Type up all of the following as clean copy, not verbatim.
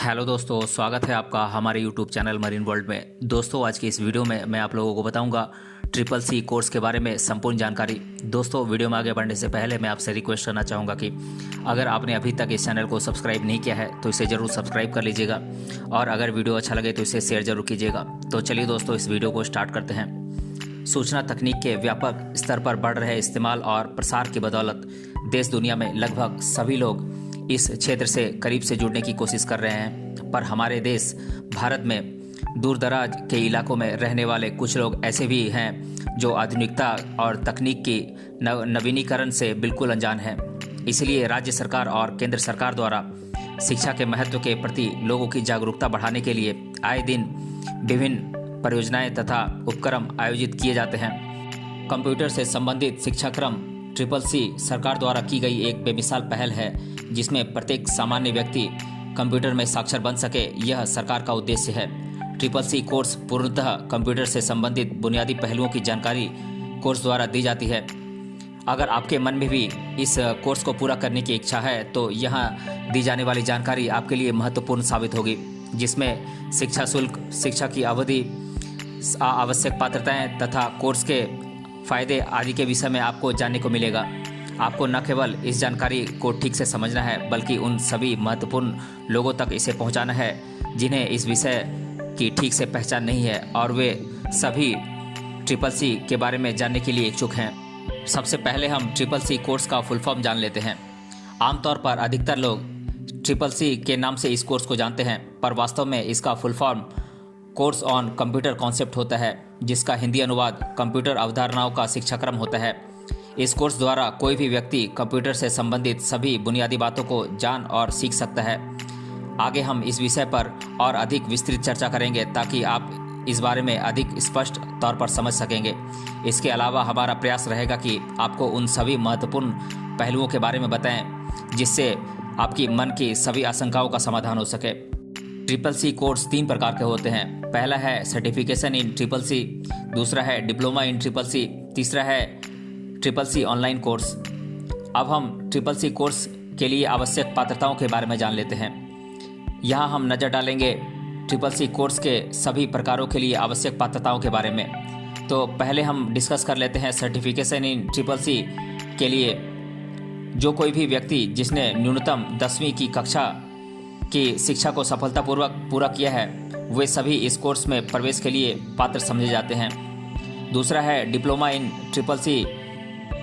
Hello दोस्तों, स्वागत है आपका हमारे यूट्यूब चैनल मरीन वर्ल्ड में। दोस्तों, आज की इस वीडियो में मैं आप लोगों को बताऊंगा ट्रिपल सी कोर्स के बारे में संपूर्ण जानकारी। दोस्तों, वीडियो में आगे बढ़ने से पहले मैं आपसे रिक्वेस्ट करना चाहूँगा कि अगर आपने अभी तक इस चैनल को सब्सक्राइब नहीं किया है तो इसे ज़रूर सब्सक्राइब कर लीजिएगा और अगर वीडियो अच्छा लगे तो इसे शेयर जरूर कीजिएगा। तो चलिए दोस्तों, इस वीडियो को स्टार्ट करते हैं। सूचना तकनीक के व्यापक स्तर पर बढ़ रहे इस्तेमाल और प्रसार की बदौलत देश दुनिया में लगभग सभी लोग इस क्षेत्र से करीब से जुड़ने की कोशिश कर रहे हैं। पर हमारे देश भारत में दूर दराज के इलाकों में रहने वाले कुछ लोग ऐसे भी हैं जो आधुनिकता और तकनीक की नवीनीकरण से बिल्कुल अनजान हैं। इसलिए राज्य सरकार और केंद्र सरकार द्वारा शिक्षा के महत्व के प्रति लोगों की जागरूकता बढ़ाने के लिए आए दिन विभिन्न परियोजनाएं तथा उपक्रम आयोजित किए जाते हैं। कंप्यूटर से संबंधित शिक्षाक्रम ट्रिपल सी सरकार द्वारा की गई एक बेमिसाल पहल है, जिसमें प्रत्येक सामान्य व्यक्ति कंप्यूटर में साक्षर बन सके। यह सरकार का उद्देश्य है। ट्रिपल सी कोर्स पूर्णतः कंप्यूटर से संबंधित बुनियादी पहलुओं की जानकारी कोर्स द्वारा दी जाती है। अगर आपके मन में भी इस कोर्स को पूरा करने की इच्छा है तो यहाँ दी जाने वाली जानकारी आपके लिए महत्वपूर्ण साबित होगी, जिसमें शिक्षा शुल्क, शिक्षा की अवधि, आवश्यक पात्रताएं तथा कोर्स के फायदे आदि के विषय में आपको जानने को मिलेगा। आपको न केवल इस जानकारी को ठीक से समझना है बल्कि उन सभी महत्वपूर्ण लोगों तक इसे पहुंचाना है जिन्हें इस विषय की ठीक से पहचान नहीं है और वे सभी ट्रिपल सी के बारे में जानने के लिए इच्छुक हैं। सबसे पहले हम ट्रिपल सी कोर्स का फुल फॉर्म जान लेते हैं। आमतौर पर अधिकतर लोग ट्रिपल सी के नाम से इस कोर्स को जानते हैं, पर वास्तव में इसका full form course on computer concept होता है, जिसका हिंदी अनुवाद कंप्यूटर अवधारणाओं का शिक्षाक्रम होता है। इस कोर्स द्वारा कोई भी व्यक्ति कंप्यूटर से संबंधित सभी बुनियादी बातों को जान और सीख सकता है। आगे हम इस विषय पर और अधिक विस्तृत चर्चा करेंगे ताकि आप इस बारे में अधिक स्पष्ट तौर पर समझ सकेंगे। इसके अलावा हमारा प्रयास रहेगा कि आपको उन सभी महत्वपूर्ण पहलुओं के बारे में बताएं जिससे आपकी मन की सभी आशंकाओं का समाधान हो सके। ट्रिपल सी कोर्स 3 प्रकार के होते हैं। पहला है सर्टिफिकेशन इन ट्रिपल सी, दूसरा है डिप्लोमा इन ट्रिपल सी, तीसरा है ट्रिपल सी ऑनलाइन कोर्स। अब हम ट्रिपल सी कोर्स के लिए आवश्यक पात्रताओं के बारे में जान लेते हैं। यहाँ हम नज़र डालेंगे ट्रिपल सी कोर्स के सभी प्रकारों के लिए आवश्यक पात्रताओं के बारे में। तो पहले हम डिस्कस कर लेते हैं सर्टिफिकेशन इन ट्रिपल सी के लिए। जो कोई भी व्यक्ति जिसने न्यूनतम 10वीं की कक्षा की शिक्षा को सफलतापूर्वक पूरा किया है, वे सभी इस कोर्स में प्रवेश के लिए पात्र समझे जाते हैं। दूसरा है डिप्लोमा इन ट्रिपल सी।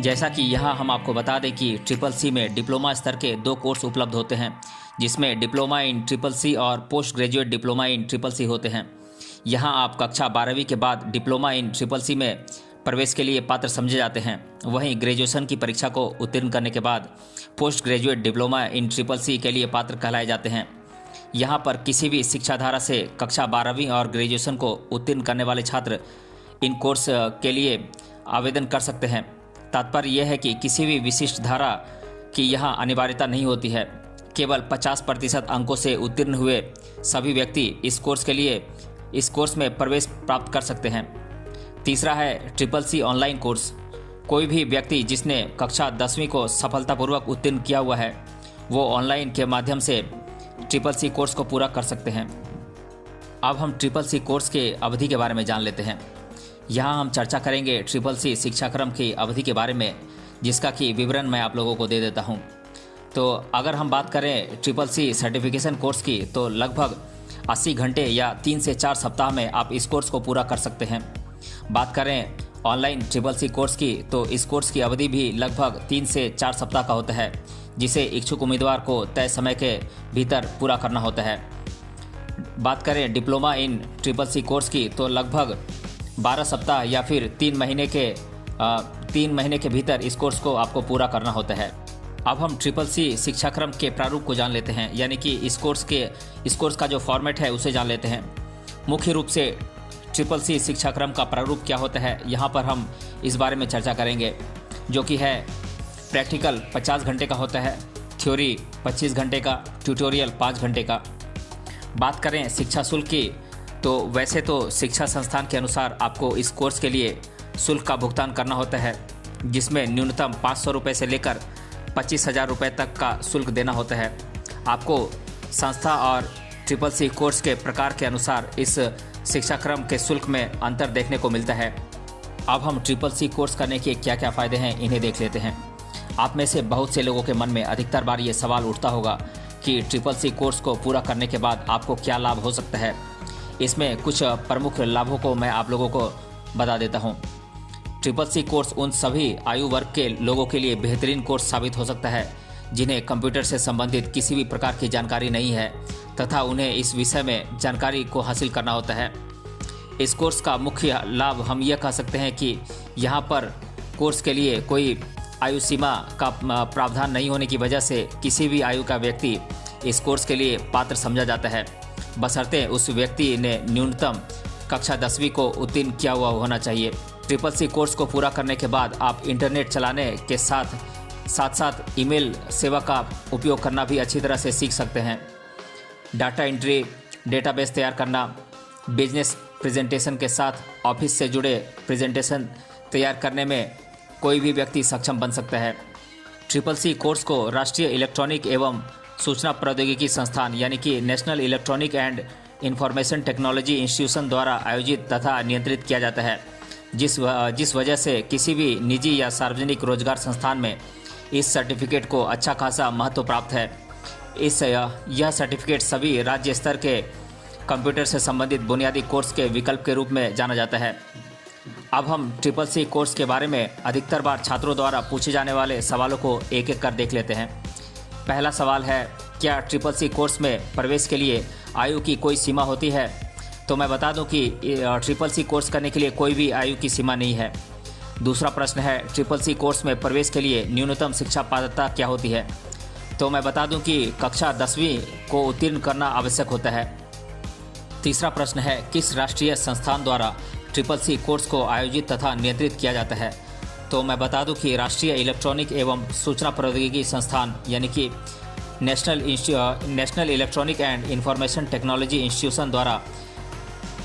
जैसा कि यहाँ हम आपको बता दें कि ट्रिपल सी में डिप्लोमा स्तर के 2 कोर्स उपलब्ध होते हैं, जिसमें डिप्लोमा इन ट्रिपल सी और post graduate diploma in triple C होते हैं। यहाँ आप कक्षा 12वीं के बाद डिप्लोमा इन ट्रिपल सी में प्रवेश के लिए पात्र समझे जाते हैं। वहीं ग्रेजुएशन की परीक्षा को उत्तीर्ण करने के बाद post graduate diploma in triple C के लिए पात्र कहलाए जाते हैं। यहाँ पर किसी भी शिक्षाधारा से कक्षा 12वीं और ग्रेजुएशन को उत्तीर्ण करने वाले छात्र इन कोर्स के लिए आवेदन कर सकते हैं। तात्पर्य यह है कि किसी भी विशिष्ट धारा की यहाँ अनिवार्यता नहीं होती है। केवल 50% अंकों से उत्तीर्ण हुए सभी व्यक्ति इस कोर्स में प्रवेश प्राप्त कर सकते हैं। तीसरा है ट्रिपल सी ऑनलाइन कोर्स। कोई भी व्यक्ति जिसने कक्षा 10वीं को सफलतापूर्वक उत्तीर्ण किया हुआ है, वो ऑनलाइन के माध्यम से ट्रिपल सी कोर्स को पूरा कर सकते हैं। अब हम ट्रिपल सी कोर्स के अवधि के बारे में जान लेते हैं। यहाँ हम चर्चा करेंगे ट्रिपल सी शिक्षाक्रम की अवधि के बारे में, जिसका कि विवरण मैं आप लोगों को दे देता हूँ। तो अगर हम बात करें ट्रिपल सी सर्टिफिकेशन कोर्स की, तो लगभग 80 घंटे या 3 से 4 सप्ताह में आप इस कोर्स को पूरा कर सकते हैं। बात करें ऑनलाइन ट्रिपल सी कोर्स की, तो इस कोर्स की अवधि भी लगभग 3 से 4 सप्ताह का होता है, जिसे इच्छुक उम्मीदवार को तय समय के भीतर पूरा करना होता है। बात करें diploma in triple C course की, तो लगभग 12 सप्ताह या फिर 3 महीने के भीतर इस कोर्स को आपको पूरा करना होता है। अब हम ट्रिपल सी शिक्षाक्रम के प्रारूप को जान लेते हैं, यानी कि इस कोर्स का जो फॉर्मेट है उसे जान लेते हैं। मुख्य रूप से ट्रिपल सी शिक्षाक्रम का प्रारूप क्या होता है, यहाँ पर हम इस बारे में चर्चा करेंगे, जो कि है प्रैक्टिकल 50 घंटे का होता है, थ्योरी 25 घंटे का, ट्यूटोरियल 5 घंटे का। बात करें शिक्षा शुल्क की, तो वैसे तो शिक्षा संस्थान के अनुसार आपको इस कोर्स के लिए शुल्क का भुगतान करना होता है, जिसमें न्यूनतम 500 रुपये से लेकर 25,000 रुपये तक का शुल्क देना होता है। आपको संस्था और ट्रिपल सी कोर्स के प्रकार के अनुसार इस शिक्षाक्रम के शुल्क में अंतर देखने को मिलता है। अब हम ट्रिपल सी कोर्स करने के क्या क्या फ़ायदे हैं इन्हें देख लेते हैं। आप में से बहुत से लोगों के मन में अधिकतर बार ये सवाल उठता होगा कि ट्रिपल सी कोर्स को पूरा करने के बाद आपको क्या लाभ हो सकता है। इसमें कुछ प्रमुख लाभों को मैं आप लोगों को बता देता हूँ। ट्रिपल सी कोर्स उन सभी आयु वर्ग के लोगों के लिए बेहतरीन कोर्स साबित हो सकता है जिन्हें कंप्यूटर से संबंधित किसी भी प्रकार की जानकारी नहीं है तथा उन्हें इस विषय में जानकारी को हासिल करना होता है। इस कोर्स का मुख्य लाभ हम यह कह सकते हैं कि यहाँ पर कोर्स के लिए कोई आयु सीमा का प्रावधान नहीं होने की वजह से किसी भी आयु का व्यक्ति इस कोर्स के लिए पात्र समझा जाता है, बशर्ते उस व्यक्ति ने न्यूनतम कक्षा 10वीं को उत्तीर्ण किया हुआ होना चाहिए। ट्रिपल सी कोर्स को पूरा करने के बाद आप इंटरनेट चलाने के साथ साथ ईमेल सेवा का उपयोग करना भी अच्छी तरह से सीख सकते हैं। डाटा एंट्री, डेटाबेस तैयार करना, बिजनेस प्रेजेंटेशन के साथ ऑफिस से जुड़े प्रेजेंटेशन तैयार करने में कोई भी व्यक्ति सक्षम बन सकता है। ट्रिपल सी कोर्स को राष्ट्रीय इलेक्ट्रॉनिक एवं सूचना प्रौद्योगिकी संस्थान यानी कि national electronic and information technology institution द्वारा आयोजित तथा नियंत्रित किया जाता है, जिस वजह से किसी भी निजी या सार्वजनिक रोजगार संस्थान में इस सर्टिफिकेट को अच्छा खासा महत्व प्राप्त है। यह सर्टिफिकेट सभी राज्य स्तर के कंप्यूटर से संबंधित बुनियादी कोर्स के विकल्प के रूप में जाना जाता है। अब हम ट्रिपल सी कोर्स के बारे में अधिकतर बार छात्रों द्वारा पूछे जाने वाले सवालों को एक एक कर देख लेते हैं। पहला सवाल है, क्या ट्रिपल सी कोर्स में प्रवेश के लिए आयु की कोई सीमा होती है? तो मैं बता दूं कि ट्रिपल सी कोर्स करने के लिए कोई भी आयु की सीमा नहीं है। दूसरा प्रश्न है, ट्रिपल सी कोर्स में प्रवेश के लिए न्यूनतम शिक्षा पात्रता क्या होती है? तो मैं बता दूं कि कक्षा 10वीं को उत्तीर्ण करना आवश्यक होता है। तीसरा प्रश्न है, किस राष्ट्रीय संस्थान द्वारा ट्रिपल सी कोर्स को आयोजित तथा नियंत्रित किया जाता है? तो मैं बता दूं कि राष्ट्रीय इलेक्ट्रॉनिक एवं सूचना प्रौद्योगिकी संस्थान यानी कि national electronic and information technology institution द्वारा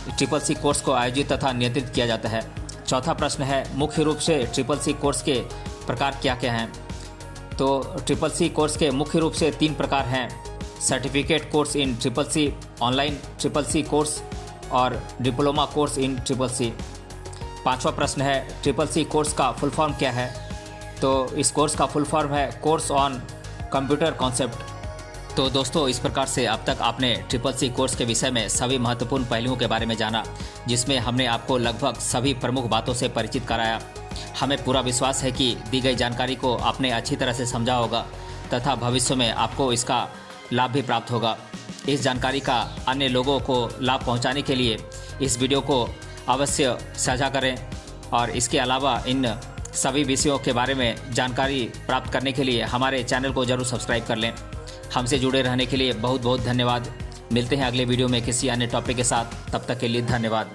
ट्रिपल सी कोर्स को आयोजित तथा नियंत्रित किया जाता है। चौथा प्रश्न है, मुख्य रूप से ट्रिपल सी कोर्स के प्रकार क्या क्या हैं? तो ट्रिपल सी कोर्स के मुख्य रूप से 3 प्रकार हैं: certificate course in triple C, online triple C course और diploma course in triple C. पांचवा प्रश्न है, ट्रिपल सी कोर्स का फुल फॉर्म क्या है? तो इस कोर्स का फुल फॉर्म है कोर्स ऑन कंप्यूटर कॉन्सेप्ट। तो दोस्तों, इस प्रकार से अब तक आपने ट्रिपल सी कोर्स के विषय में सभी महत्वपूर्ण पहलुओं के बारे में जाना, जिसमें हमने आपको लगभग सभी प्रमुख बातों से परिचित कराया। हमें पूरा विश्वास है कि दी गई जानकारी को आपने अच्छी तरह से समझा होगा तथा भविष्य में आपको इसका लाभ भी प्राप्त होगा। इस जानकारी का अन्य लोगों को लाभ पहुंचाने के लिए इस वीडियो को अवश्य साझा करें और इसके अलावा इन सभी विषयों के बारे में जानकारी प्राप्त करने के लिए हमारे चैनल को जरूर सब्सक्राइब कर लें। हमसे जुड़े रहने के लिए बहुत बहुत धन्यवाद। मिलते हैं अगले वीडियो में किसी अन्य टॉपिक के साथ। तब तक के लिए धन्यवाद।